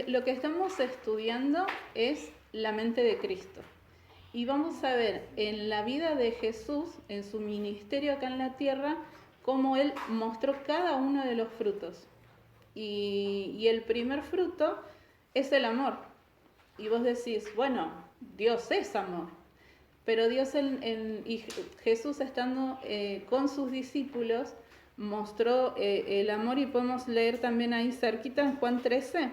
Lo que estamos estudiando es la mente de Cristo. Y vamos a ver en la vida de Jesús, en su ministerio acá en la tierra, cómo Él mostró cada uno de los frutos. Y el primer fruto es el amor. Y vos decís, bueno, Dios es amor. Pero Dios y Jesús estando con sus discípulos mostró el amor, y podemos leer también ahí cerquita en Juan 13,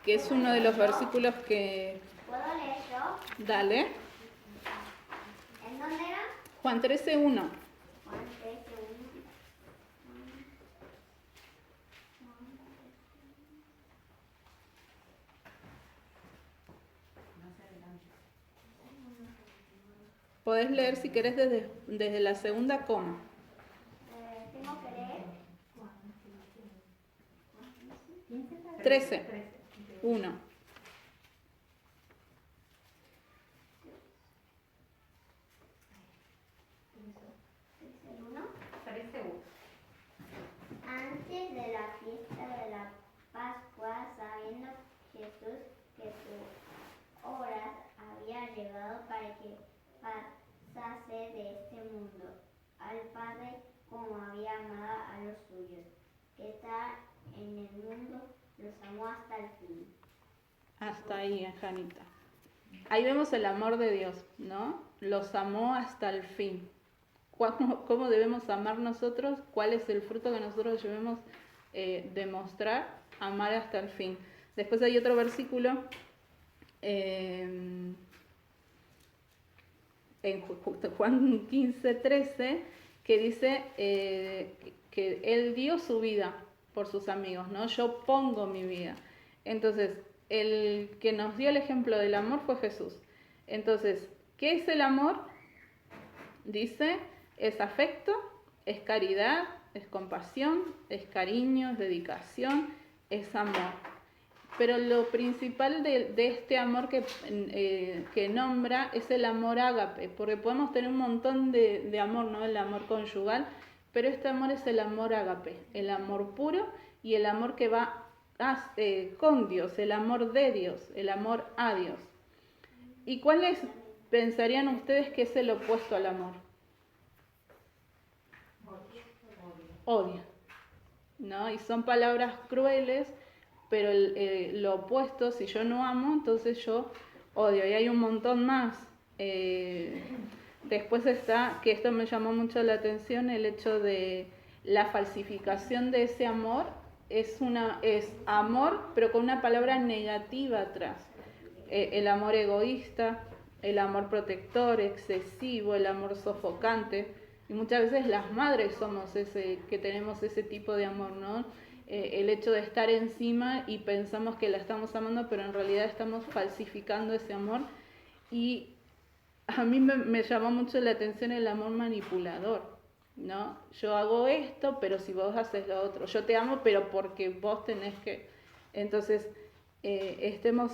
que es uno de los versículos que... ¿Puedo leer yo? Dale. ¿En dónde era? Juan 13, 1. Juan 13, 1. Podés leer si querés desde la segunda coma. Tengo que leer. 13, 1. ¿El 1? Antes de la fiesta de la Pascua, sabiendo Jesús que su hora había llegado para que pasase de este mundo al Padre, como había amado a los suyos, que está en el mundo, los amó hasta el fin. Hasta ahí, Janita. Ahí vemos el amor de Dios, ¿no? Los amó hasta el fin. ¿Cómo debemos amar nosotros? ¿Cuál es el fruto que nosotros debemos demostrar? Amar hasta el fin. Después hay otro versículo en Juan 15, 13, que dice que Él dio su vida por sus amigos, ¿no? Yo pongo mi vida. Entonces, el que nos dio el ejemplo del amor fue Jesús. Entonces, ¿qué es el amor? Dice, es afecto, es caridad, es compasión, es cariño, es dedicación, es amor. Pero lo principal de este amor que nombra es el amor ágape, porque podemos tener un montón de amor, ¿no? El amor conyugal, pero este amor es el amor ágape, el amor puro y el amor que va con Dios, el amor de Dios, el amor a Dios. ¿Y cuáles pensarían ustedes que es el opuesto al amor? Odio, ¿no? Y son palabras crueles, pero lo opuesto, si yo no amo, entonces yo odio. Y hay un montón más. Después está, que esto me llamó mucho la atención, el hecho de la falsificación de ese amor. Es amor, pero con una palabra negativa atrás. El amor egoísta, el amor protector, excesivo, el amor sofocante. Y muchas veces las madres somos que tenemos ese tipo de amor, ¿no? El hecho de estar encima y pensamos que la estamos amando, pero en realidad estamos falsificando ese amor. Y a mí me llamó mucho la atención el amor manipulador, ¿no? Yo hago esto, pero si vos haces lo otro. Yo te amo, pero porque vos tenés que... Entonces, estemos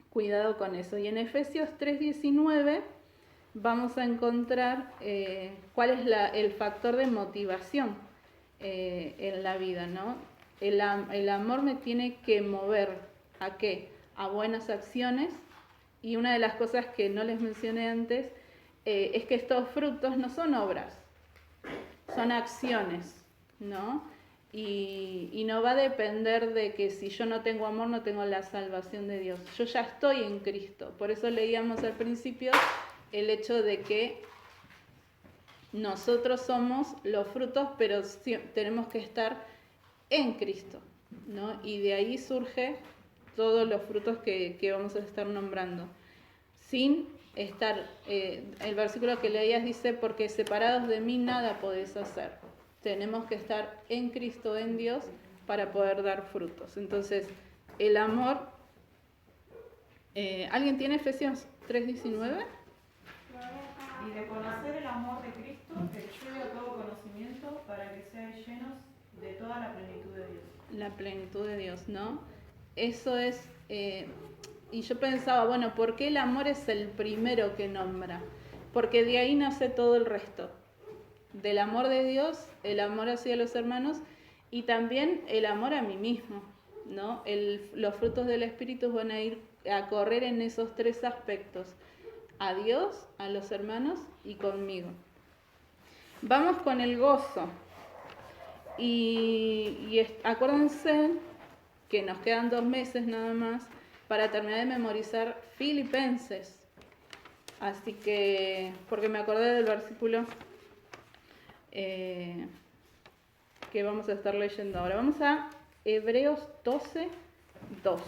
cuidado con eso. Y en Efesios 3:19 vamos a encontrar cuál es el factor de motivación en la vida, ¿no? El amor me tiene que mover ¿a qué? A buenas acciones. Y una de las cosas que no les mencioné antes es que estos frutos no son obras, son acciones, ¿no? Y no va a depender de que si yo no tengo amor no tengo la salvación de Dios. Yo ya estoy en Cristo. Por eso leíamos al principio el hecho de que nosotros somos los frutos, pero tenemos que estar en Cristo, ¿no? Y de ahí surge todos los frutos que vamos a estar nombrando. Sin estar, el versículo que leías dice, porque separados de mí nada podés hacer. Tenemos que estar en Cristo, en Dios, para poder dar frutos. Entonces, el amor, ¿alguien tiene Efesios 3:19? Y de conocer el amor de Cristo, que excede a todo conocimiento, para que seáis llenos de toda la plenitud de Dios. La plenitud de Dios, ¿no? Eso es, y yo pensaba, bueno, ¿por qué el amor es el primero que nombra? Porque de ahí nace todo el resto. Del amor de Dios, el amor hacia los hermanos, y también el amor a mí mismo, ¿no? Los frutos del Espíritu van a ir a correr en esos tres aspectos: a Dios, a los hermanos y conmigo. Vamos con el gozo. Acuérdense que nos quedan 2 meses nada más para terminar de memorizar Filipenses. Así que, porque me acordé del versículo que vamos a estar leyendo ahora. Vamos a Hebreos 12, 2.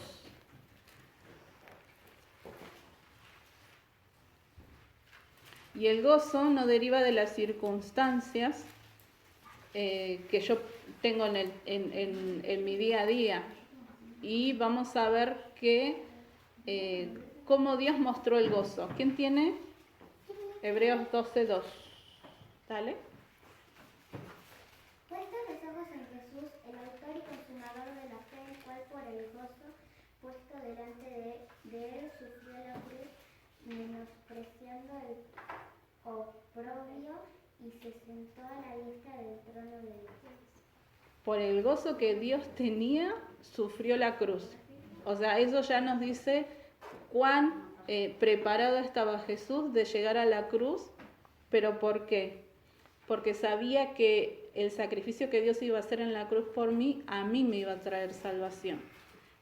Y el gozo no deriva de las circunstancias que yo tengo en mi día a día. Y vamos a ver cómo Dios mostró el gozo. ¿Quién tiene? Hebreos 12, 2. Dale. Puestos los ojos en Jesús, el autor y consumador de la fe, el cual por el gozo puesto delante de él sufrió la cruz, menospreciando el oprobio, y se sentó a la diestra del trono de Dios. Por el gozo que Dios tenía, sufrió la cruz. O sea, eso ya nos dice cuán preparado estaba Jesús de llegar a la cruz. ¿Pero por qué? Porque sabía que el sacrificio que Dios iba a hacer en la cruz por mí, a mí me iba a traer salvación.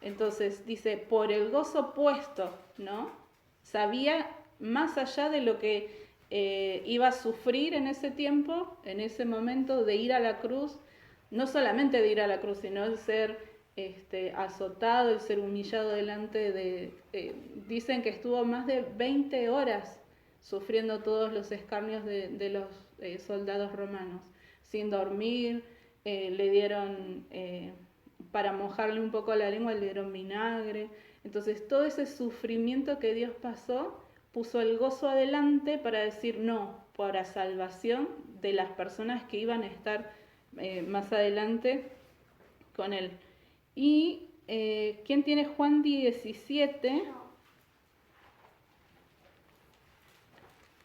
Entonces dice, por el gozo puesto, ¿no? Sabía más allá de lo que iba a sufrir en ese tiempo, en ese momento de ir a la cruz, no solamente de ir a la cruz, sino de ser azotado, el ser humillado delante de... dicen que estuvo más de 20 horas sufriendo todos los escarnios de los soldados romanos, sin dormir. Le dieron, para mojarle un poco la lengua, le dieron vinagre. Entonces todo ese sufrimiento que Dios pasó, puso el gozo adelante para decir no, para salvación de las personas que iban a estar más adelante con él. Y ¿quién tiene Juan 17?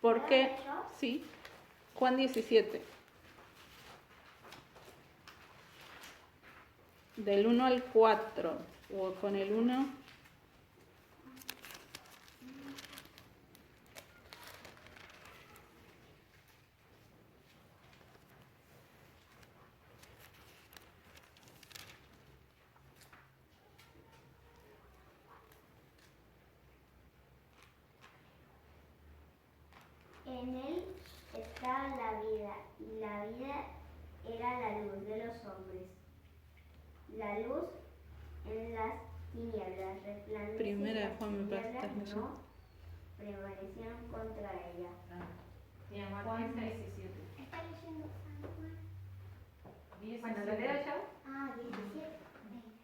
¿Por qué? Sí, Juan 17. Del 1 al 4, o con el 1. En él estaba la vida, y la vida era la luz de los hombres. La luz en las tinieblas resplandece. Primera de Las Juan, me parece que tinieblas estás leyendo. no prevalecieron contra ella. Juan 17. ¿Está leyendo Bueno, ¿lo leo yo? 17.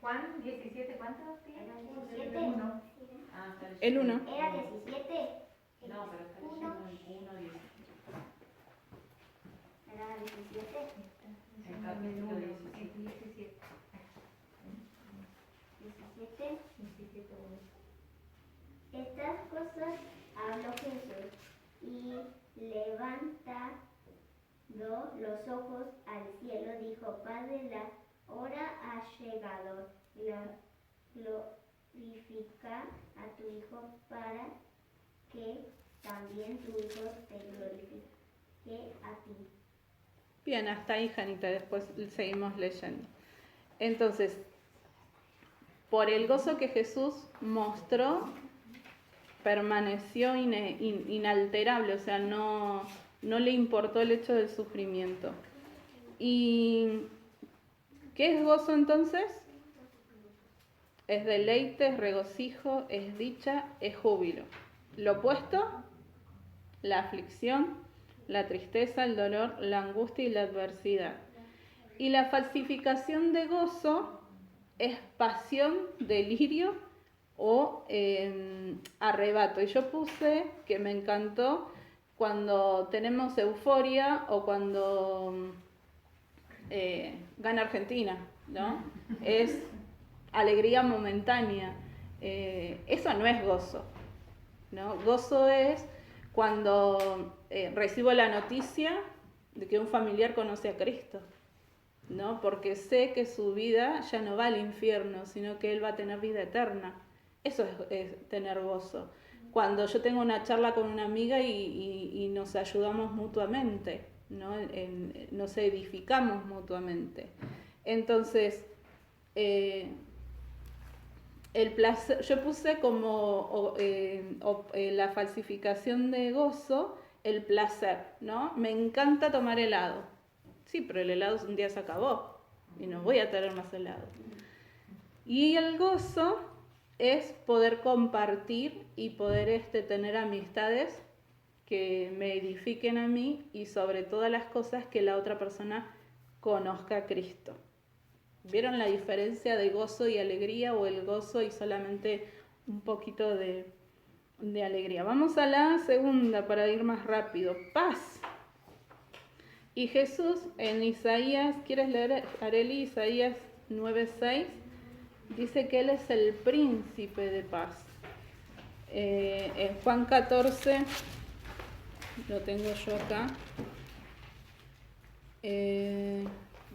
Juan 17, ¿cuántos tiene? ¿Era 17? Uno. Ah, está leyendo. El 1. ¿Era 17? No, pero está leyendo el 1, 17. ¿Era 17? El capítulo 17. 17. 17. Estas cosas habló Jesús, y levantando los ojos al cielo, dijo: Padre, la hora ha llegado. Glorifica a tu Hijo, para que también tu Hijo te glorifique a ti. Bien, hasta ahí, Janita, después seguimos leyendo. Entonces, por el gozo que Jesús mostró, permaneció inalterable, o sea, no le importó el hecho del sufrimiento. ¿Y qué es gozo entonces? Es deleite, es regocijo, es dicha, es júbilo. Lo opuesto, la aflicción, la tristeza, el dolor, la angustia y la adversidad. Y la falsificación de gozo es pasión, delirio o arrebato. Y yo puse que me encantó cuando tenemos euforia o cuando gana Argentina, ¿no? Es alegría momentánea. Eso no es gozo, ¿no? Gozo es cuando recibo la noticia de que un familiar conoce a Cristo. ¿no? Porque sé que su vida ya no va al infierno, sino que él va a tener vida eterna. Eso es tener gozo. Cuando yo tengo una charla con una amiga y nos ayudamos mutuamente, ¿no? Nos edificamos mutuamente. Entonces, el placer, yo puse como la falsificación de gozo, el placer, ¿no? Me encanta tomar helado. Sí, pero el helado un día se acabó y no voy a tener más helado. Y el gozo es poder compartir y poder tener amistades que me edifiquen a mí y sobre todas las cosas que la otra persona conozca a Cristo. ¿Vieron la diferencia de gozo y alegría o el gozo y solamente un poquito de alegría? Vamos a la segunda para ir más rápido. Paz. Y Jesús en Isaías, ¿quieres leer, Areli? Isaías 9:6, dice que Él es el príncipe de paz. En Juan 14, lo tengo yo acá,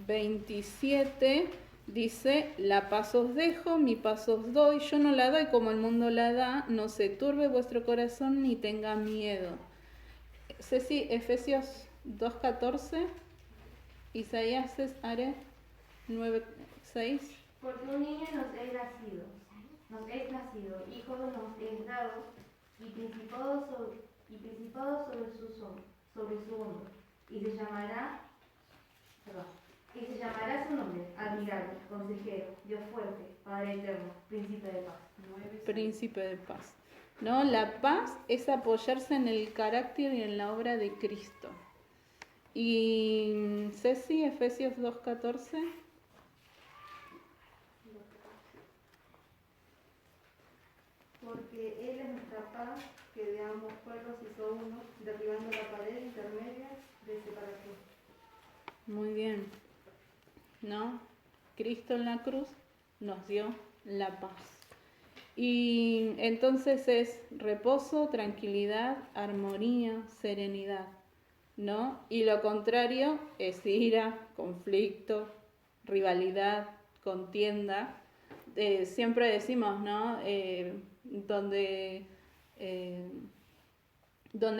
27, dice, la paz os dejo, mi paz os doy, yo no la doy como el mundo la da, no se turbe vuestro corazón ni tenga miedo. Ceci, Efesios 2:14, Isaías 9:6. Porque un niño nos es nacido, hijo nos es dado, y principado sobre su hombro, y se llamará su nombre, admirable, consejero, Dios fuerte, Padre eterno, príncipe de paz. Príncipe de paz. ¿No? La paz es apoyarse en el carácter y en la obra de Cristo. Y Ceci, Efesios 2:14. Porque Él es nuestra paz, que de ambos pueblos hizo uno, derribando la pared intermedia de separación. Muy bien. ¿No? Cristo en la cruz nos dio la paz. Y entonces es reposo, tranquilidad, armonía, serenidad, ¿no? Y lo contrario es ira, conflicto, rivalidad, contienda. Siempre decimos, ¿no? Donde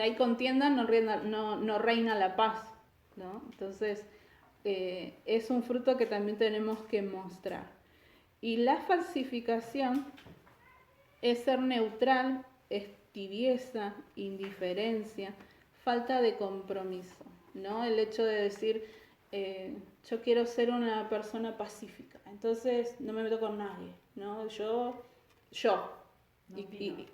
hay contienda no reina la paz, ¿no? Entonces es un fruto que también tenemos que mostrar. Y la falsificación es ser neutral, es tibieza, indiferencia, falta de compromiso, ¿no? El hecho de decir, yo quiero ser una persona pacífica, entonces no me meto con nadie, ¿no? Yo.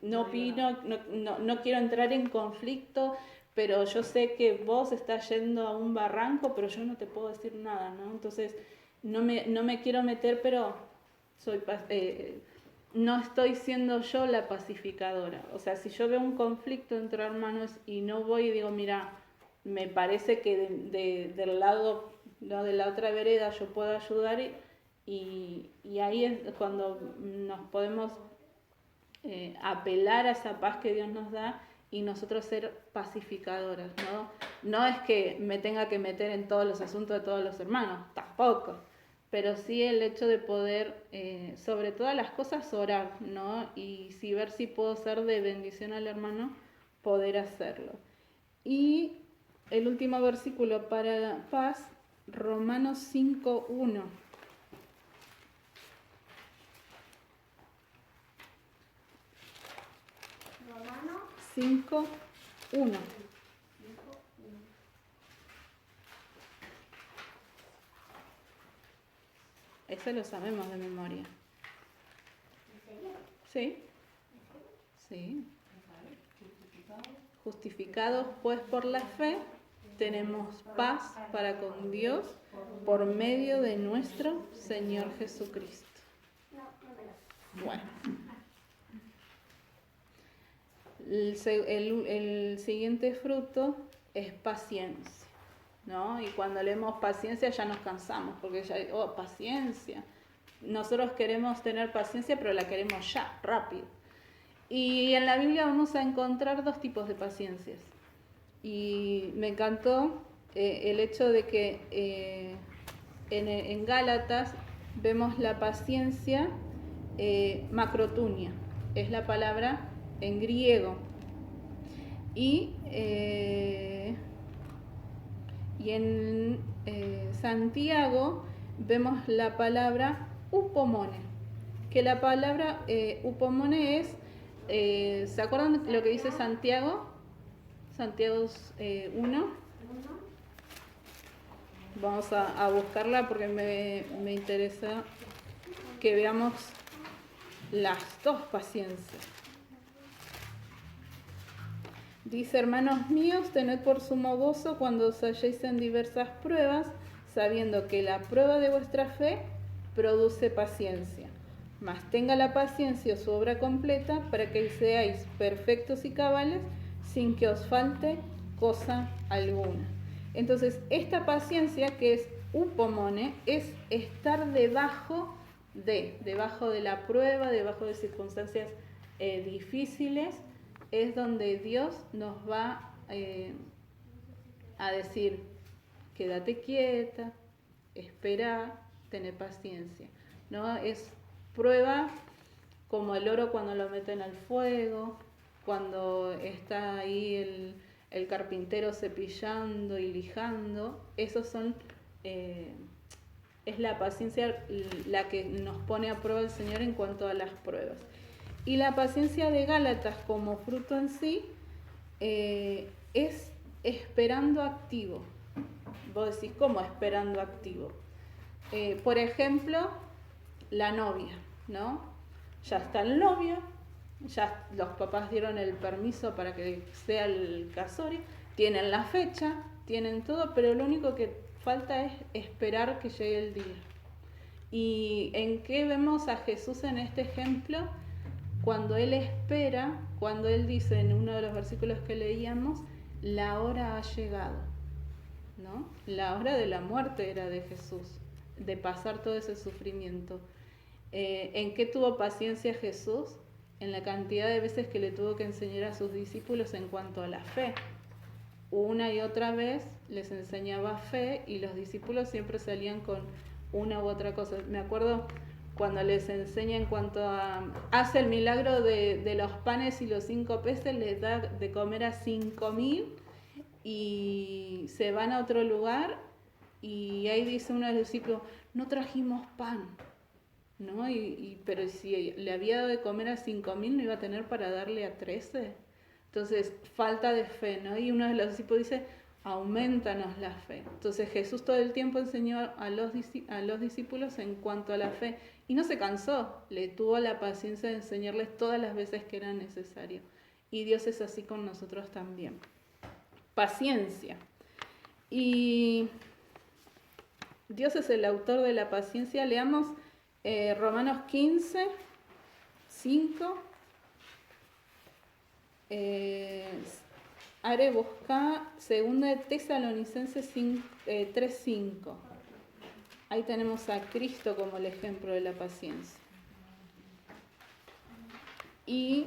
No opino, no quiero entrar en conflicto, pero yo sé que vos estás yendo a un barranco, pero yo no te puedo decir nada, ¿no? Entonces no me quiero meter, pero no estoy siendo yo la pacificadora. O sea, si yo veo un conflicto entre hermanos y no voy y digo, mira, me parece que del lado, ¿no?, de la otra vereda yo puedo ayudar y ahí es cuando nos podemos apelar a esa paz que Dios nos da y nosotros ser pacificadoras, ¿no? No es que me tenga que meter en todos los asuntos de todos los hermanos, tampoco, pero sí el hecho de poder, sobre todas las cosas, orar, ¿no? Y ver si puedo ser de bendición al hermano, poder hacerlo. Y el último versículo para la paz, Romanos 5:1. Romano 5:1. Ese lo sabemos de memoria. ¿En serio? ¿Sí? Sí. Justificados pues por la fe, tenemos paz para con Dios por medio de nuestro Señor Jesucristo. No me lo. Bueno. El siguiente fruto es paciencia, ¿no? Y cuando leemos paciencia ya nos cansamos, porque ya, paciencia. Nosotros queremos tener paciencia, pero la queremos ya, rápido. Y en la Biblia vamos a encontrar dos tipos de paciencias. Y me encantó el hecho de que en Gálatas vemos la paciencia, macrotunia, es la palabra en griego. Y en Santiago vemos la palabra upomone, que la palabra upomone es, ¿se acuerdan lo que dice Santiago? Santiago 1. Vamos a buscarla porque me interesa que veamos las dos paciencias. Dice: hermanos míos, tened por sumo gozo cuando os halléis en diversas pruebas, sabiendo que la prueba de vuestra fe produce paciencia. Mas tenga la paciencia su obra completa, para que seáis perfectos y cabales, sin que os falte cosa alguna. Entonces, esta paciencia, que es upomone, es estar debajo de la prueba, debajo de circunstancias difíciles, es donde Dios nos va a decir: quédate quieta, espera, tené paciencia, ¿no? Es prueba como el oro cuando lo meten al fuego, cuando está ahí el carpintero cepillando y lijando. Esos son, es la paciencia la que nos pone a prueba el Señor en cuanto a las pruebas. Y la paciencia de Gálatas como fruto en sí es esperando activo. Vos decís, ¿cómo esperando activo? Por ejemplo, la novia, ¿no? Ya está el novio, ya los papás dieron el permiso para que sea el casorio, tienen la fecha, tienen todo, pero lo único que falta es esperar que llegue el día. ¿Y en qué vemos a Jesús en este ejemplo? Cuando Él espera, cuando Él dice en uno de los versículos que leíamos, la hora ha llegado, ¿no? La hora de la muerte era de Jesús, de pasar todo ese sufrimiento. ¿En qué tuvo paciencia Jesús? En la cantidad de veces que le tuvo que enseñar a sus discípulos en cuanto a la fe. Una y otra vez les enseñaba fe y los discípulos siempre salían con una u otra cosa. Me acuerdo cuando les enseña en cuanto a... hace el milagro de los panes y los 5 peces, les da de comer a 5.000 y se van a otro lugar y ahí dice uno de los discípulos: no trajimos pan, ¿no? Pero si le había dado de comer a 5.000, no iba a tener para darle a 13. Entonces, falta de fe, ¿no? Y uno de los discípulos dice: aumentanos la fe. Entonces Jesús todo el tiempo enseñó a los discípulos en cuanto a la fe y no se cansó, le tuvo la paciencia de enseñarles todas las veces que era necesario. Y Dios es así con nosotros también. Paciencia. Y Dios es el autor de la paciencia. Leamos Romanos 15, 5. Are busca 2 Tesalonicenses 3:5. Ahí tenemos a Cristo como el ejemplo de la paciencia. Y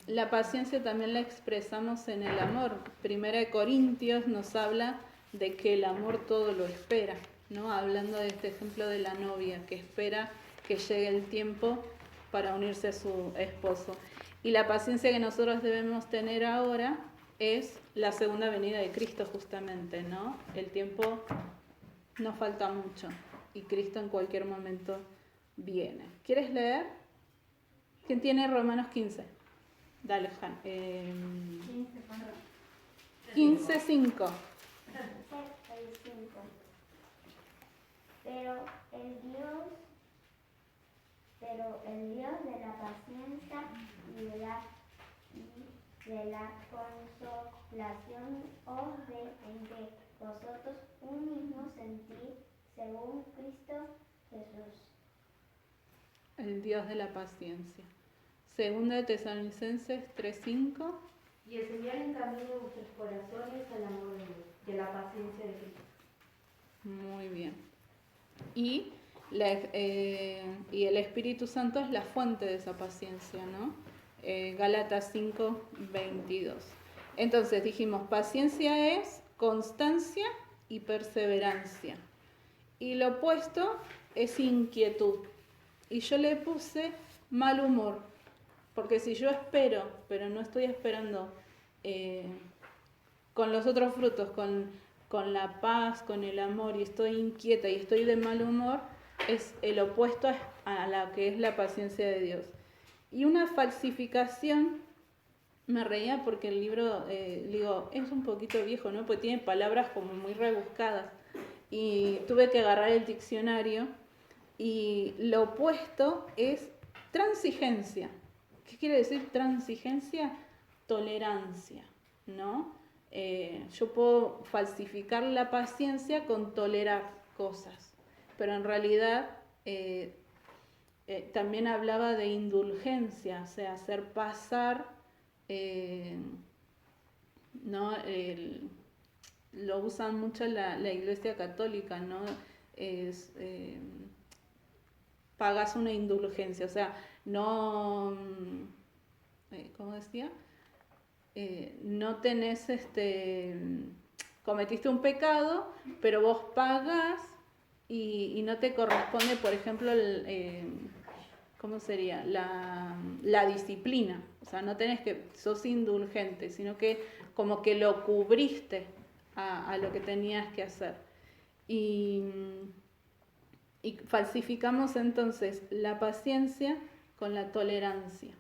la paciencia también la expresamos en el amor. 1 Corintios nos habla de que el amor todo lo espera, ¿no? Hablando de este ejemplo de la novia que espera que llegue el tiempo para unirse a su esposo. Y la paciencia que nosotros debemos tener ahora es la segunda venida de Cristo justamente, ¿no? El tiempo no falta mucho y Cristo en cualquier momento viene. ¿Quieres leer? ¿Quién tiene Romanos 15? Dale, Han. 15:5. Pero el Dios de la paciencia y de la consolación os dé en que vosotros un mismo sentir según Cristo Jesús. El Dios de la paciencia. 2 Tesalonicenses 3:5. Y enseñar en camino vuestros corazones al amor de Dios, y a la paciencia de Cristo. Muy bien. Y el Espíritu Santo es la fuente de esa paciencia, ¿no? Gálatas 5:22. Entonces dijimos, paciencia es constancia y perseverancia. Y lo opuesto es inquietud. Y yo le puse mal humor, porque si yo espero, pero no estoy esperando con los otros frutos, con la paz, con el amor, y estoy inquieta y estoy de mal humor, es el opuesto a la que es la paciencia de Dios. Y una falsificación, me reía porque el libro, digo, es un poquito viejo, ¿no? Porque tiene palabras como muy rebuscadas. Y tuve que agarrar el diccionario, y lo opuesto es transigencia. ¿Qué quiere decir transigencia? Tolerancia, ¿no? Yo puedo falsificar la paciencia con tolerar cosas, pero en realidad también hablaba de indulgencia, o sea, hacer pasar, ¿no? Lo usan mucho la Iglesia Católica, ¿no? Pagas una indulgencia, o sea, no, ¿cómo decía? No tenés, cometiste un pecado, pero vos pagás y no te corresponde, por ejemplo, ¿cómo sería? La disciplina, o sea, no tenés que, sos indulgente, sino que como que lo cubriste a lo que tenías que hacer. Y falsificamos entonces la paciencia con la tolerancia,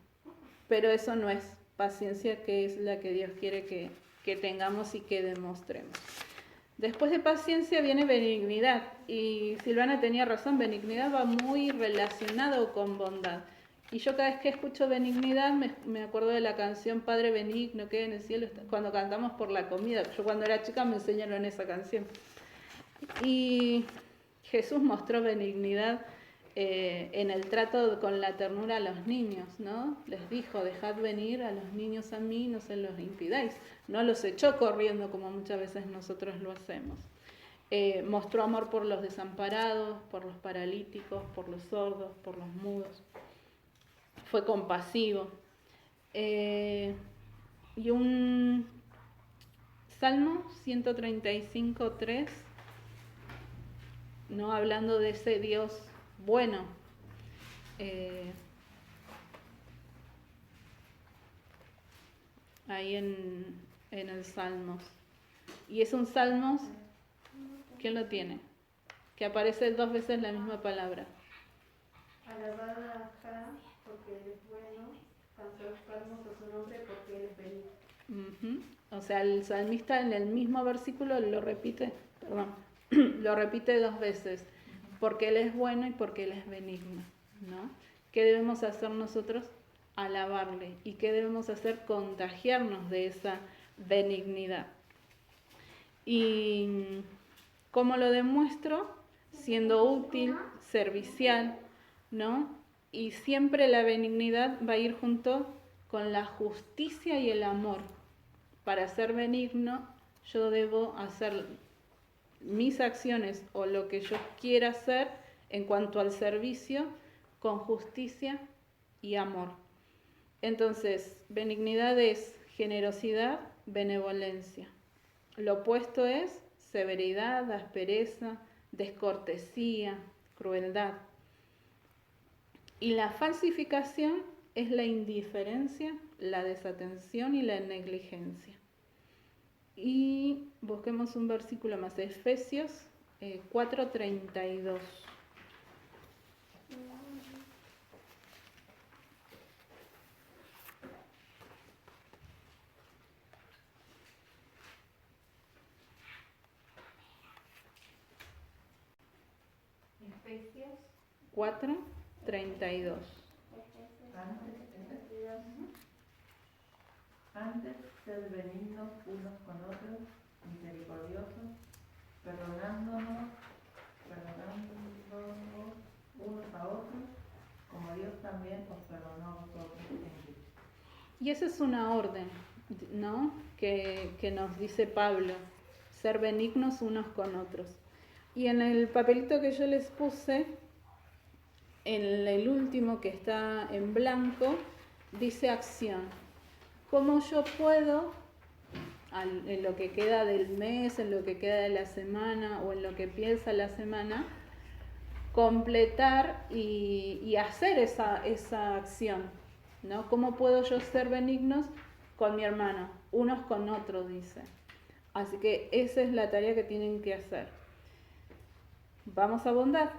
pero eso no es paciencia, que es la que Dios quiere que tengamos y que demostremos. Después de paciencia viene benignidad, y Silvana tenía razón, benignidad va muy relacionado con bondad. Y yo cada vez que escucho benignidad me acuerdo de la canción Padre Benigno que en el cielo, cuando cantamos por la comida. Yo cuando era chica me enseñaron esa canción. Y Jesús mostró benignidad en el trato con la ternura a los niños, ¿no? Les dijo, dejad venir a los niños a mí, no se los impidáis. No los echó corriendo como muchas veces nosotros lo hacemos. Mostró amor por los desamparados, por los paralíticos, por los sordos, por los mudos. Fue compasivo. Y un Salmo 135:3, ¿no? Hablando de ese Dios bueno. Ahí en el Salmos. Y es un Salmos, ¿quién lo tiene? Que aparece 2 veces la misma palabra. Alabad a Jah porque Él es bueno, cantarnos a su nombre porque Él es benigno. O sea, el salmista en el mismo versículo lo repite 2 veces, porque Él es bueno y porque Él es benigno, ¿no? ¿Qué debemos hacer nosotros? Alabarle. ¿Y qué debemos hacer? Contagiarnos de esa benignidad. ¿Y cómo lo demuestro? Siendo útil, servicial, ¿no? Y siempre la benignidad va a ir junto con la justicia y el amor. Para ser benigno, yo debo hacer mis acciones o lo que yo quiera hacer en cuanto al servicio con justicia y amor. Entonces, benignidad es generosidad, benevolencia. Lo opuesto es severidad, aspereza, descortesía, crueldad. Y la falsificación es la indiferencia, la desatención y la negligencia. Y busquemos un versículo más, Efesios 4:32. Efesios 4:32. Antes, sed benignos unos con otros, misericordiosos, perdonándonos unos a otros, como Dios también os perdonó a vosotros en Cristo. Y esa es una orden, ¿no? Que nos dice Pablo, ser benignos unos con otros. Y en el papelito que yo les puse, en el último que está en blanco, dice acción. ¿Cómo yo puedo en lo que queda del mes, en lo que queda de la semana o en lo que piensa la semana, completar y hacer esa acción, ¿no? ¿Cómo puedo yo ser benignos con mi hermano? Unos con otros, dice. Así que esa es la tarea que tienen que hacer. Vamos a bondad.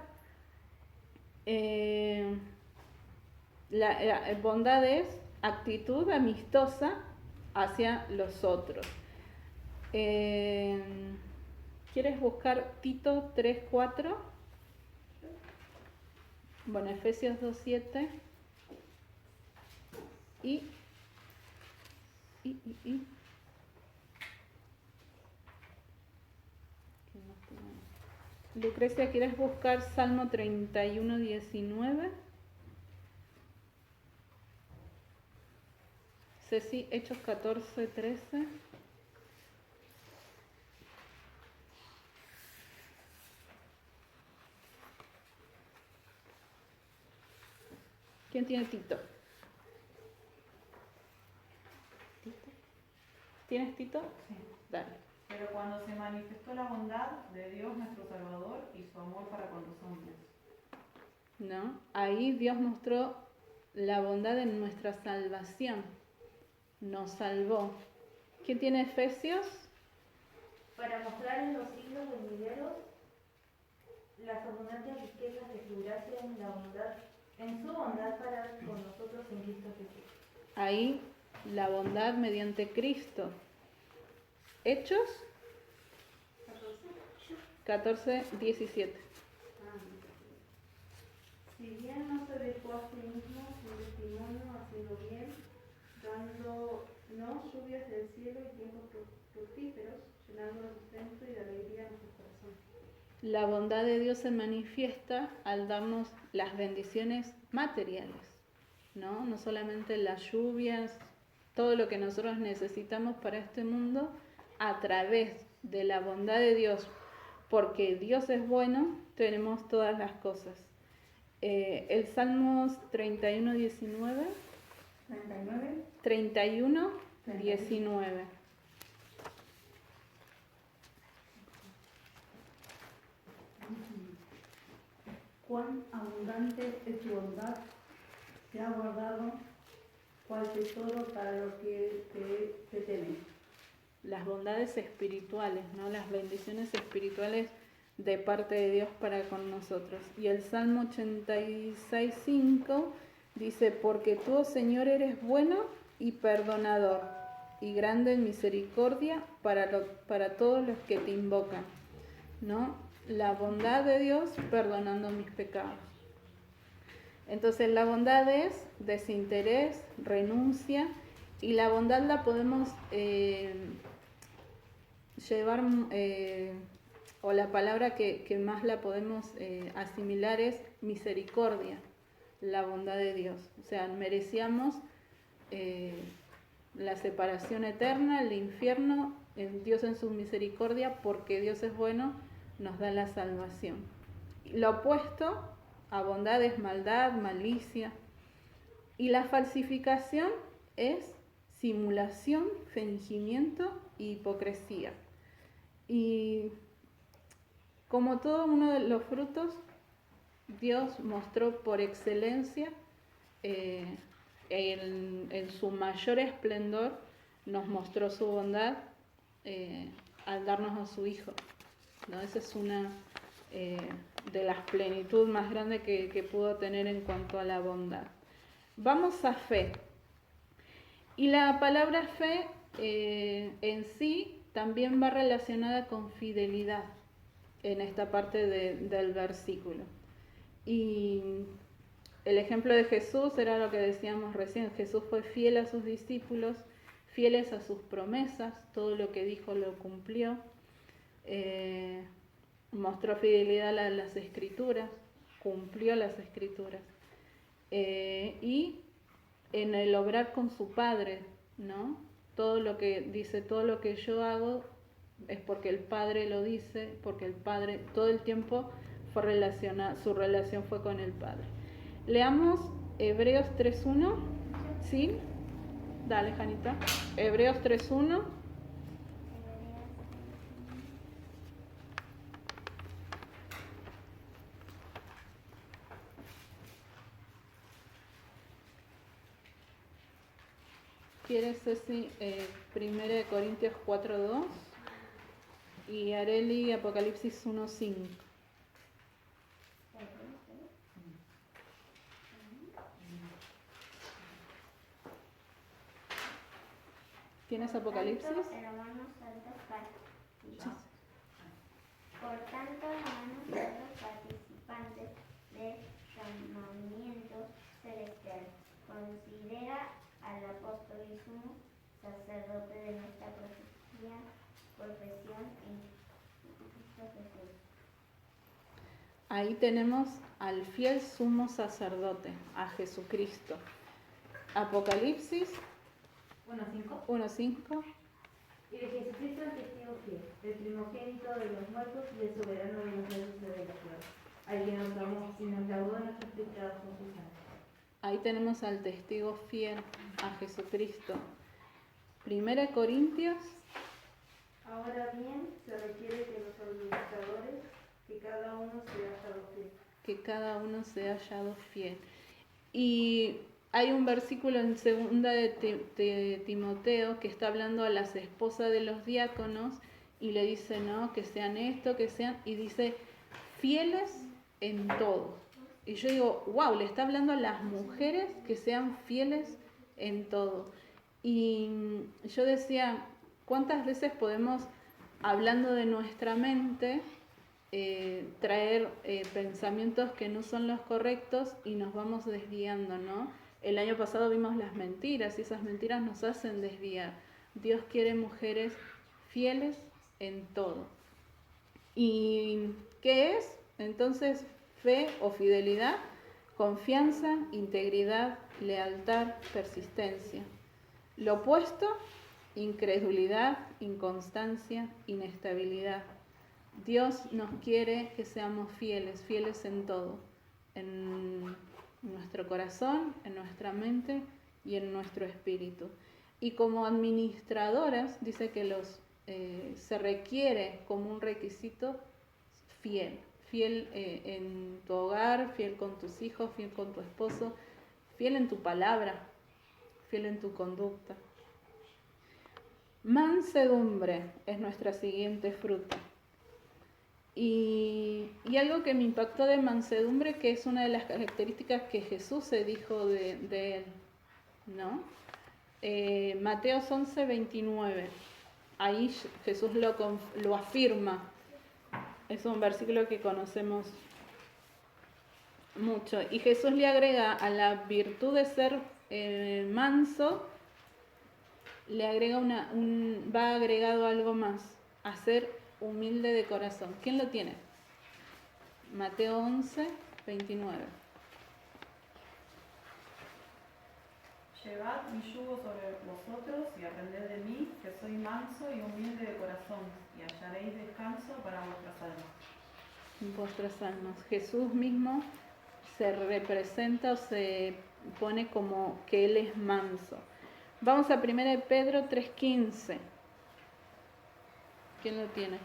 La bondad es actitud amistosa hacia los otros. ¿Quieres buscar Tito 3:4? Bueno, Efesios 2:7 y Lucrecia, ¿quieres buscar Salmo 31:19? Ceci, Hechos 14:13. ¿Quién tiene Tito? ¿Tito? ¿Tienes Tito? Sí. Dale. Pero cuando se manifestó la bondad de Dios nuestro Salvador y su amor para con los hombres. ¿No? Ahí Dios mostró la bondad en nuestra salvación. Nos salvó. ¿Quién tiene Efesios? Para mostrar en los siglos venideros las abundantes riquezas de su gracia en la bondad, en su bondad para con nosotros en Cristo Jesús. Ahí la bondad mediante Cristo. Hechos 14:17. Si bien no se dejó a sí mismo sin testimonio haciendo bien, dándonos lluvias del cielo y tiempos fructíferos, llenando de sustento y de alegría a nuestros corazones. La bondad de Dios se manifiesta al darnos las bendiciones materiales, ¿no? No solamente las lluvias, todo lo que nosotros necesitamos para este mundo, a través de la bondad de Dios, porque Dios es bueno, tenemos todas las cosas. El Salmos 31:19. 31:19. Cuán abundante es tu bondad, se ha guardado cual tesoro para los que te temen. Las bondades espirituales, ¿no? Las bendiciones espirituales de parte de Dios para con nosotros. Y el Salmo 86:5 dice: porque tú, oh Señor, eres bueno y perdonador, y grande en misericordia para todos los que te invocan, ¿no? La bondad de Dios perdonando mis pecados. Entonces la bondad es desinterés, renuncia, y la bondad la podemos llevar, o la palabra que más la podemos asimilar es misericordia, la bondad de Dios. O sea, merecíamos la separación eterna, el infierno. Dios en su misericordia, porque Dios es bueno, nos da la salvación. Lo opuesto a bondad es maldad, malicia. Y la falsificación es simulación, fingimiento y hipocresía. Y como todo uno de los frutos, Dios mostró por excelencia, en su mayor esplendor, nos mostró su bondad al darnos a su Hijo, ¿no? Esa es una de las plenitud más grandes que pudo tener en cuanto a la bondad. Vamos a fe. Y la palabra fe en sí también va relacionada con fidelidad en esta parte del versículo. Y el ejemplo de Jesús era lo que decíamos recién. Jesús fue fiel a sus discípulos, fieles a sus promesas, todo lo que dijo lo cumplió. Mostró fidelidad a las Escrituras, cumplió las Escrituras. Y en el obrar con su Padre, ¿no? Todo lo que dice, todo lo que yo hago es porque el Padre lo dice, porque el Padre todo el tiempo fue relacionado, su relación fue con el Padre. Leamos Hebreos 3:1, ¿sí? Dale, Janita. Hebreos 3:1. ¿Quieres, Ceci, 1 Corintios 4:2 y Areli Apocalipsis 1:5? ¿Tienes Apocalipsis? Hermanos santos por tanto, hermanos santos participantes del llamamiento celestial, considera al apóstol y sumo sacerdote de nuestra profesión en Cristo Jesús. Ahí tenemos al fiel sumo sacerdote, a Jesucristo. Apocalipsis 1:5. 1:5. Y de Jesucristo el testigo fiel, el primogénito de los muertos y el soberano de los reyes de la tierra, al que nos amó y nos lavó de nuestros pecados con su sangre. Ahí tenemos al testigo fiel, a Jesucristo. 1 Corintios. Ahora bien, se requiere que los administradores, que cada uno sea hallado fiel. Que cada uno sea hallado fiel. Y hay un versículo en 2 de Timoteo que está hablando a las esposas de los diáconos y le dice, no, que sean esto, que sean, y dice, fieles en todo. Y yo digo, wow, le está hablando a las mujeres que sean fieles en todo. Y yo decía, ¿cuántas veces podemos, hablando de nuestra mente, traer pensamientos que no son los correctos y nos vamos desviando, ¿no? El año pasado vimos las mentiras y esas mentiras nos hacen desviar. Dios quiere mujeres fieles en todo. ¿Y qué es? Entonces, fe o fidelidad, confianza, integridad, lealtad, persistencia. Lo opuesto, incredulidad, inconstancia, inestabilidad. Dios nos quiere que seamos fieles, fieles en todo, en nuestro corazón, en nuestra mente y en nuestro espíritu. Y como administradoras, dice que se requiere como un requisito fiel en tu hogar, fiel con tus hijos, fiel con tu esposo, fiel en tu palabra, fiel en tu conducta. Mansedumbre es nuestra siguiente fruta. Y algo que me impactó de mansedumbre, que es una de las características que Jesús se dijo de él, ¿no? Mateo 11:29, ahí Jesús lo afirma, es un versículo que conocemos mucho, y Jesús le agrega a la virtud de ser manso, le agrega va agregado algo más, a ser humilde de corazón. ¿Quién lo tiene? Mateo 11:29. Llevad mi yugo sobre vosotros y aprended de mí, que soy manso y humilde de corazón, y hallaréis descanso para vuestras almas. Vuestras almas. Jesús mismo se representa o se pone como que Él es manso. Vamos a 1 Pedro 3:15. ¿Quién lo tiene?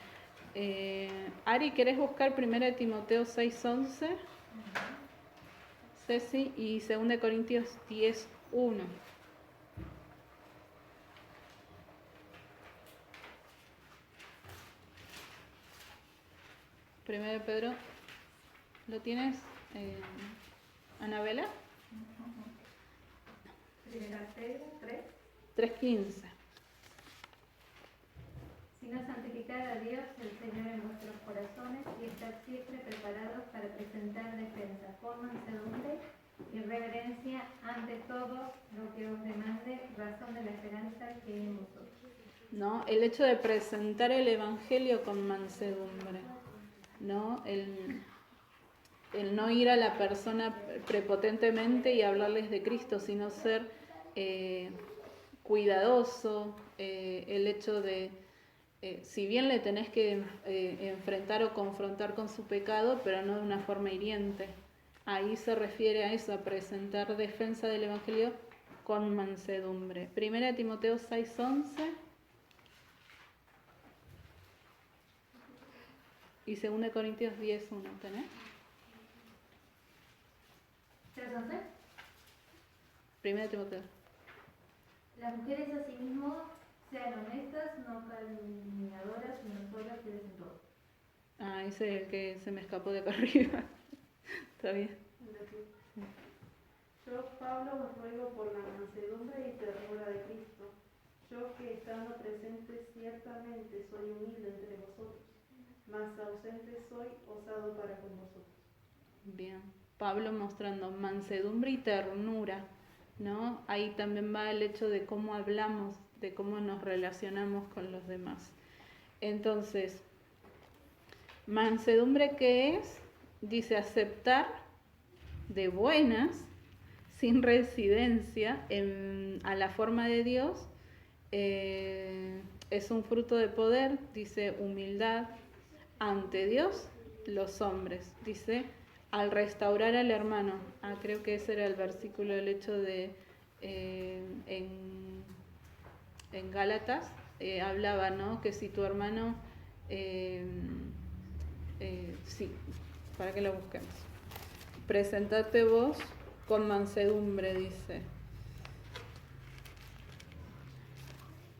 Ari, ¿querés buscar 1 Timoteo 6:11? Ceci, y 2 Corintios 10:1. Primero Pedro, ¿lo tienes, Anabela? Primera Pedro 3:15. Sino santificad a Dios, el Señor, en vuestros corazones y estar siempre preparados para presentar defensa con mansedumbre y reverencia ante todo lo que os demande razón de la esperanza que hay en vosotros. ¿No? El hecho de presentar el Evangelio con mansedumbre, ¿no? El no ir a la persona prepotentemente y hablarles de Cristo, sino ser cuidadoso, el hecho de, si bien le tenés que enfrentar o confrontar con su pecado, pero no de una forma hiriente. Ahí se refiere a eso, a presentar defensa del Evangelio con mansedumbre. 1 Timoteo 6:11 y 2 Corintios 10:1, ¿tenés? ¿3:11? 1 Timoteo. Las mujeres asimismo sean honestas, no calumniadoras, sino solas que en todo. Ah, ese es el que se me escapó de acá arriba. Está bien. Yo, Pablo, os ruego por la mansedumbre y ternura de Cristo. Yo que estando presente ciertamente soy humilde entre vosotros, mas ausente soy osado para con vosotros. Bien. Pablo mostrando mansedumbre y ternura, ¿no? Ahí también va el hecho de cómo hablamos, de cómo nos relacionamos con los demás. Entonces, mansedumbre, ¿qué es? Dice aceptar de buenas, sin residencia, a la forma de Dios. Es un fruto de poder, dice humildad ante Dios, los hombres, dice al restaurar al hermano. Creo que ese era el versículo, el hecho de en Gálatas hablaba, ¿no? Que si tu hermano, sí, para que lo busquemos, presentate vos con mansedumbre, dice.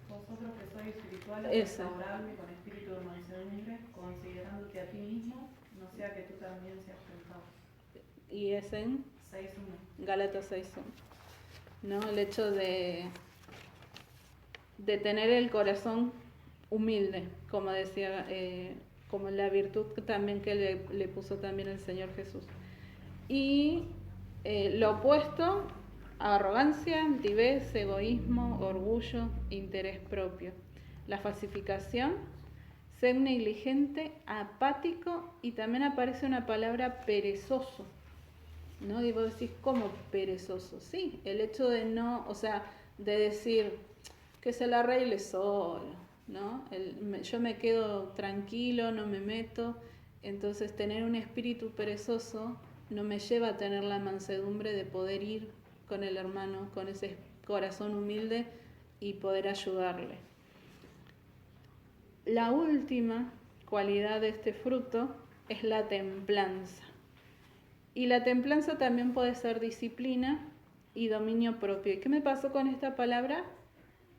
Vosotros que sois espirituales, Esa. restaurable con espíritu de mansedumbre, considerándote a ti mismo, no sea que tú también seas tentado. Y es en 6:1. Gálatas 6:1, ¿no? El hecho de tener el corazón humilde, como decía, como la virtud también que le puso también el Señor Jesús. Y lo opuesto, arrogancia, altivez, egoísmo, orgullo, interés propio. La falsificación, ser negligente, apático, y también aparece una palabra perezoso, ¿no? Y vos decís, ¿cómo perezoso? Sí, el hecho de no, o sea, de decir que se la arregle solo, ¿no? Yo me quedo tranquilo, no me meto. Entonces, tener un espíritu perezoso no me lleva a tener la mansedumbre de poder ir con el hermano, con ese corazón humilde y poder ayudarle. La última cualidad de este fruto es la templanza. Y la templanza también puede ser disciplina y dominio propio. ¿Y qué me pasó con esta palabra?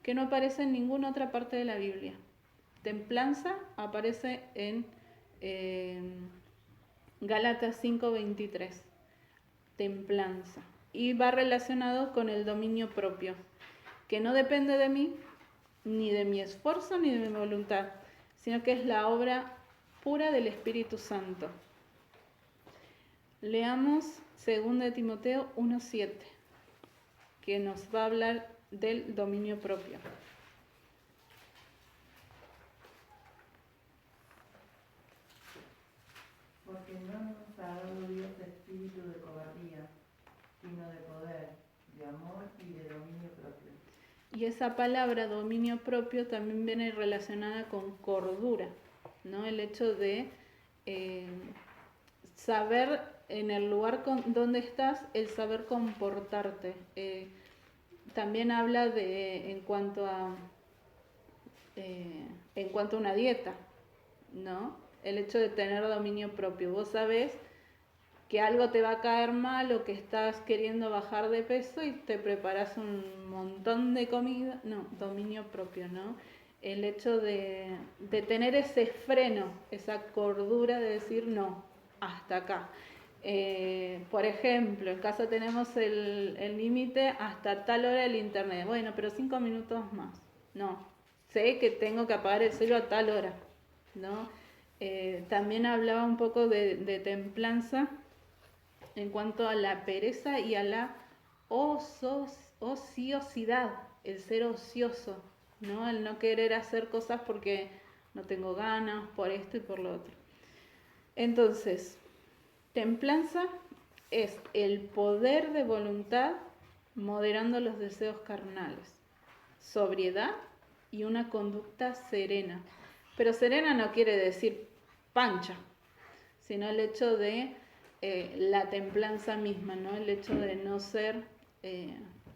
Que no aparece en ninguna otra parte de la Biblia. Templanza aparece en Gálatas 5:23. Templanza. Y va relacionado con el dominio propio, que no depende de mí, ni de mi esfuerzo, ni de mi voluntad, sino que es la obra pura del Espíritu Santo. Leamos 2 Timoteo 1:7, que nos va a hablar del dominio propio. Porque no nos ha dado Dios espíritu de cobardía, sino de poder, de amor y de dominio propio. Y esa palabra dominio propio también viene relacionada con cordura, ¿no? El hecho de saber en el lugar donde estás, el saber comportarte. También habla en cuanto a una dieta, ¿no? El hecho de tener dominio propio. Vos sabés que algo te va a caer mal o que estás queriendo bajar de peso y te preparas un montón de comida. No, dominio propio, ¿no? El hecho de tener ese freno, esa cordura de decir no, hasta acá. Por ejemplo, en casa tenemos el límite hasta tal hora del internet. Bueno, pero 5 minutos más. No, sé que tengo que apagar el celu a tal hora, ¿no? También hablaba un poco de templanza en cuanto a la pereza y a la ociosidad, el ser ocioso, ¿no? El no querer hacer cosas porque no tengo ganas, por esto y por lo otro. Entonces, templanza es el poder de voluntad moderando los deseos carnales, sobriedad y una conducta serena. Pero serena no quiere decir pancha, sino el hecho de la templanza misma, ¿no? El hecho de no ser...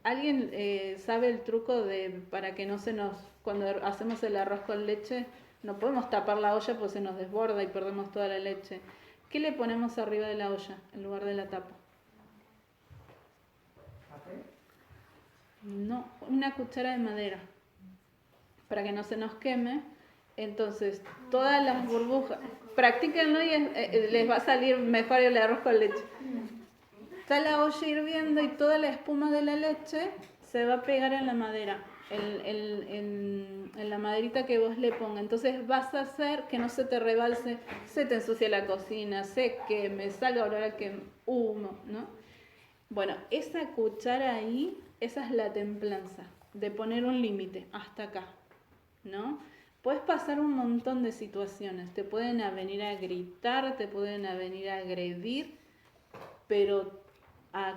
¿Alguien sabe el truco para que no se nos... Cuando hacemos el arroz con leche, no podemos tapar la olla porque se nos desborda y perdemos toda la leche? ¿Qué le ponemos arriba de la olla en lugar de la tapa? ¿Papel? No, una cuchara de madera, para que no se nos queme. Entonces, todas las burbujas, practíquenlo y les va a salir mejor el arroz con leche. Está la olla hirviendo y toda la espuma de la leche se va a pegar en la madera, en la maderita que vos le pongas. Entonces vas a hacer que no se te rebalse, se te ensucie la cocina, se queme, salga olor que humo, ¿no? Bueno, esa cuchara ahí, esa es la templanza, de poner un límite, hasta acá, ¿no? Puedes pasar un montón de situaciones, te pueden venir a gritar, te pueden venir a agredir, pero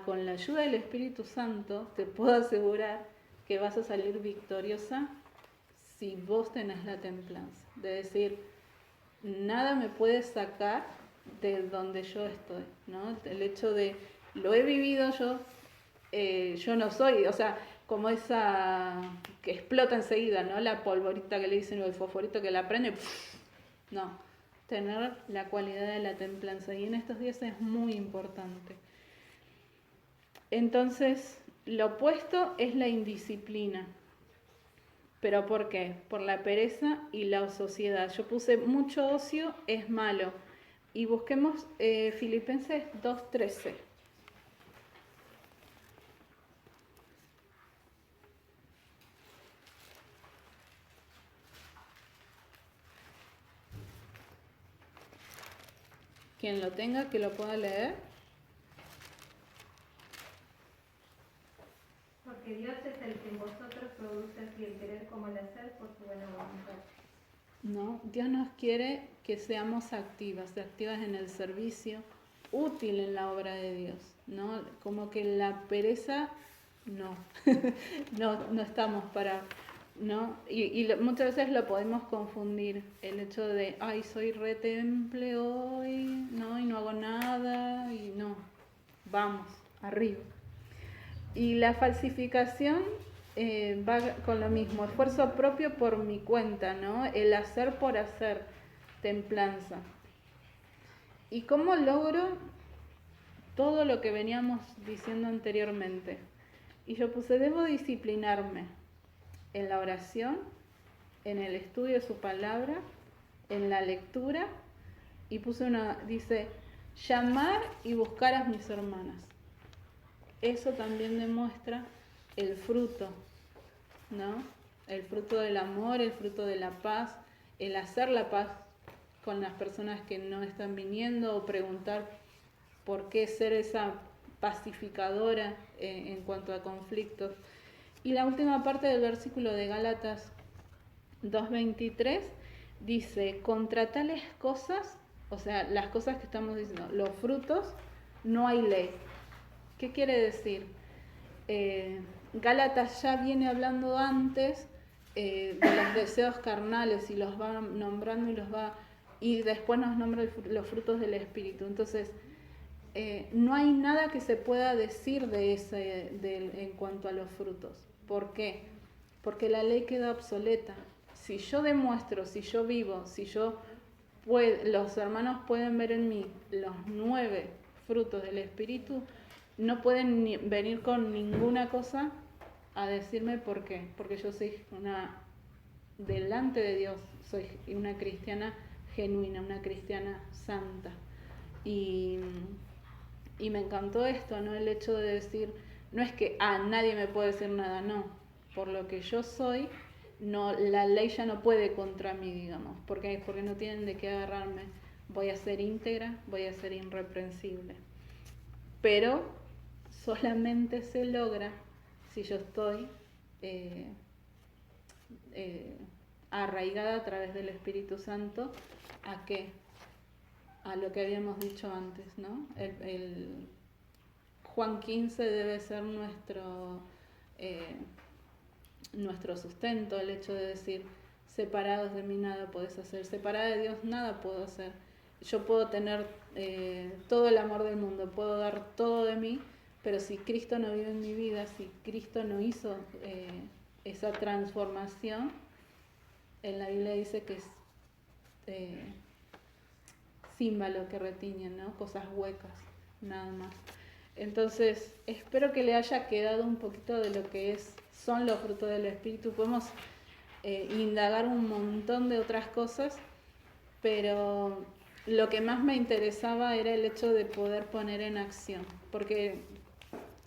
con la ayuda del Espíritu Santo te puedo asegurar que vas a salir victoriosa si vos tenés la templanza. De decir, nada me puede sacar de donde yo estoy, ¿no? El hecho de, lo he vivido yo no soy, o sea, como esa que explota enseguida, ¿no? La polvorita que le dicen o el fosforito que la prende, ¡puf! No, tener la cualidad de la templanza. Y en estos días es muy importante. Entonces, lo opuesto es la indisciplina. ¿Pero por qué? Por la pereza y la ociosidad. Yo puse mucho ocio es malo. Y busquemos Filipenses 2:13. Quien lo tenga, que lo pueda leer. Porque Dios es el que en vosotros produce así el querer como el hacer por su buena voluntad. No, Dios nos quiere que seamos activas en el servicio, útil en la obra de Dios, ¿no? Como que la pereza, no, no estamos para, ¿no? Y muchas veces lo podemos confundir, el hecho de, ay, soy retemple hoy, ¿no? Y no hago nada, y no, vamos, arriba. Y la falsificación va con lo mismo, esfuerzo propio por mi cuenta, ¿no? El hacer por hacer, templanza. ¿Y cómo logro todo lo que veníamos diciendo anteriormente? Y yo puse, debo disciplinarme en la oración, en el estudio de su palabra, en la lectura, y puse dice, llamar y buscar a mis hermanas. Eso también demuestra el fruto, ¿no? El fruto del amor, el fruto de la paz, el hacer la paz con las personas que no están viniendo o preguntar por qué ser esa pacificadora en cuanto a conflictos. Y la última parte del versículo de Gálatas 2:23 dice, contra tales cosas, o sea, las cosas que estamos diciendo, los frutos, no hay ley. ¿Qué quiere decir? Gálatas ya viene hablando antes de los deseos carnales y los va nombrando y después nos nombra los frutos del Espíritu. Entonces, no hay nada que se pueda decir en cuanto a los frutos. ¿Por qué? Porque la ley queda obsoleta. Si yo demuestro, si yo vivo, los hermanos pueden ver en mí los 9 frutos del Espíritu, no pueden venir con ninguna cosa a decirme por qué. Porque yo soy delante de Dios, soy una cristiana genuina, una cristiana santa. Y me encantó esto, ¿no? El hecho de decir, no es que nadie me puede decir nada, no. Por lo que yo soy, no, la ley ya no puede contra mí, digamos. ¿Por qué? Porque no tienen de qué agarrarme. Voy a ser íntegra, voy a ser irreprensible. Pero solamente se logra si yo estoy arraigada a través del Espíritu Santo. ¿A qué? A lo que habíamos dicho antes, ¿no? El Juan 15 debe ser nuestro sustento, el hecho de decir, separados de mí nada podés hacer, separada de Dios nada puedo hacer. Yo puedo tener todo el amor del mundo, puedo dar todo de mí, pero si Cristo no vive en mi vida, si Cristo no hizo esa transformación, en la Biblia dice que es címbalo que retiñen, ¿no? Cosas huecas, nada más. Entonces, espero que le haya quedado un poquito de lo que son los frutos del Espíritu. Podemos indagar un montón de otras cosas, pero lo que más me interesaba era el hecho de poder poner en acción, porque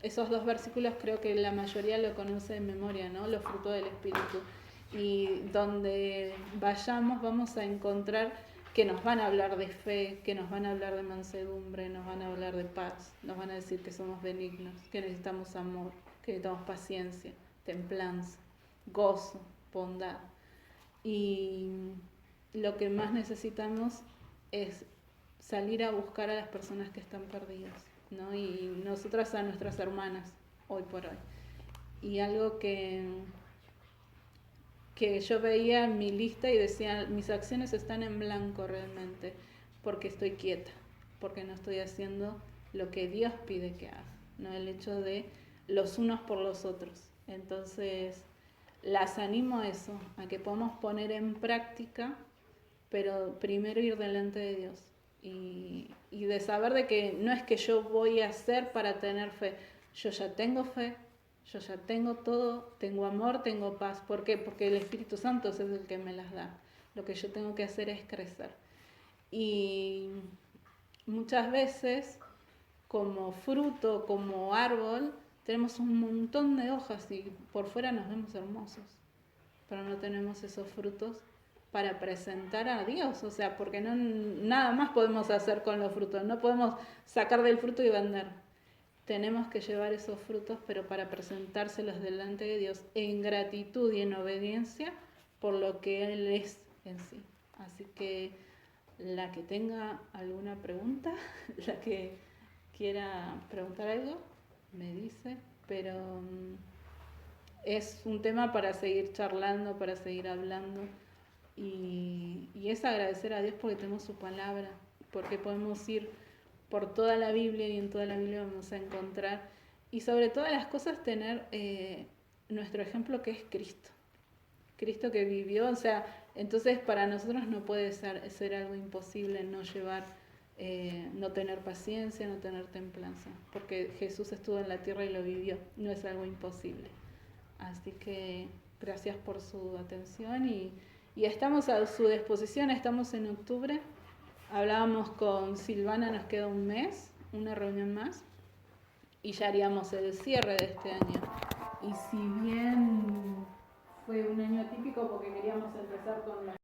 esos 2 versículos creo que la mayoría lo conoce de memoria, ¿no? Los frutos del Espíritu. Y donde vayamos vamos a encontrar que nos van a hablar de fe, que nos van a hablar de mansedumbre, nos van a hablar de paz, nos van a decir que somos benignos, que necesitamos amor, que necesitamos paciencia, templanza, gozo, bondad. Y lo que más necesitamos es salir a buscar a las personas que están perdidas, ¿no? Y nosotras a nuestras hermanas, hoy por hoy. Y algo que yo veía en mi lista y decía, mis acciones están en blanco realmente, porque estoy quieta, porque no estoy haciendo lo que Dios pide que haga, ¿no? El hecho de los unos por los otros. Entonces, las animo a eso, a que podamos poner en práctica, pero primero ir delante de Dios y de saber de que no es que yo voy a hacer para tener fe, yo ya tengo fe, yo ya tengo todo, tengo amor, tengo paz. ¿Por qué? Porque el Espíritu Santo es el que me las da. Lo que yo tengo que hacer es crecer. Y muchas veces, como fruto, como árbol, tenemos un montón de hojas y por fuera nos vemos hermosos, pero no tenemos esos frutos para presentar a Dios, o sea, porque no, nada más podemos hacer con los frutos, no podemos sacar del fruto y vender. Tenemos que llevar esos frutos, pero para presentárselos delante de Dios en gratitud y en obediencia por lo que Él es en sí. Así que la que tenga alguna pregunta, la que quiera preguntar algo, me dice, pero es un tema para seguir charlando, para seguir hablando, y es agradecer a Dios porque tenemos su palabra, porque podemos ir por toda la Biblia y en toda la Biblia vamos a encontrar, y sobre todas las cosas tener nuestro ejemplo que es Cristo. Cristo que vivió, o sea, entonces para nosotros no puede ser algo imposible no llevar, no tener paciencia, no tener templanza, porque Jesús estuvo en la tierra y lo vivió, no es algo imposible. Así que gracias por su atención y estamos a su disposición, estamos en octubre, hablábamos con Silvana, nos queda un mes, una reunión más, y ya haríamos el cierre de este año. Y si bien fue un año atípico porque queríamos empezar con la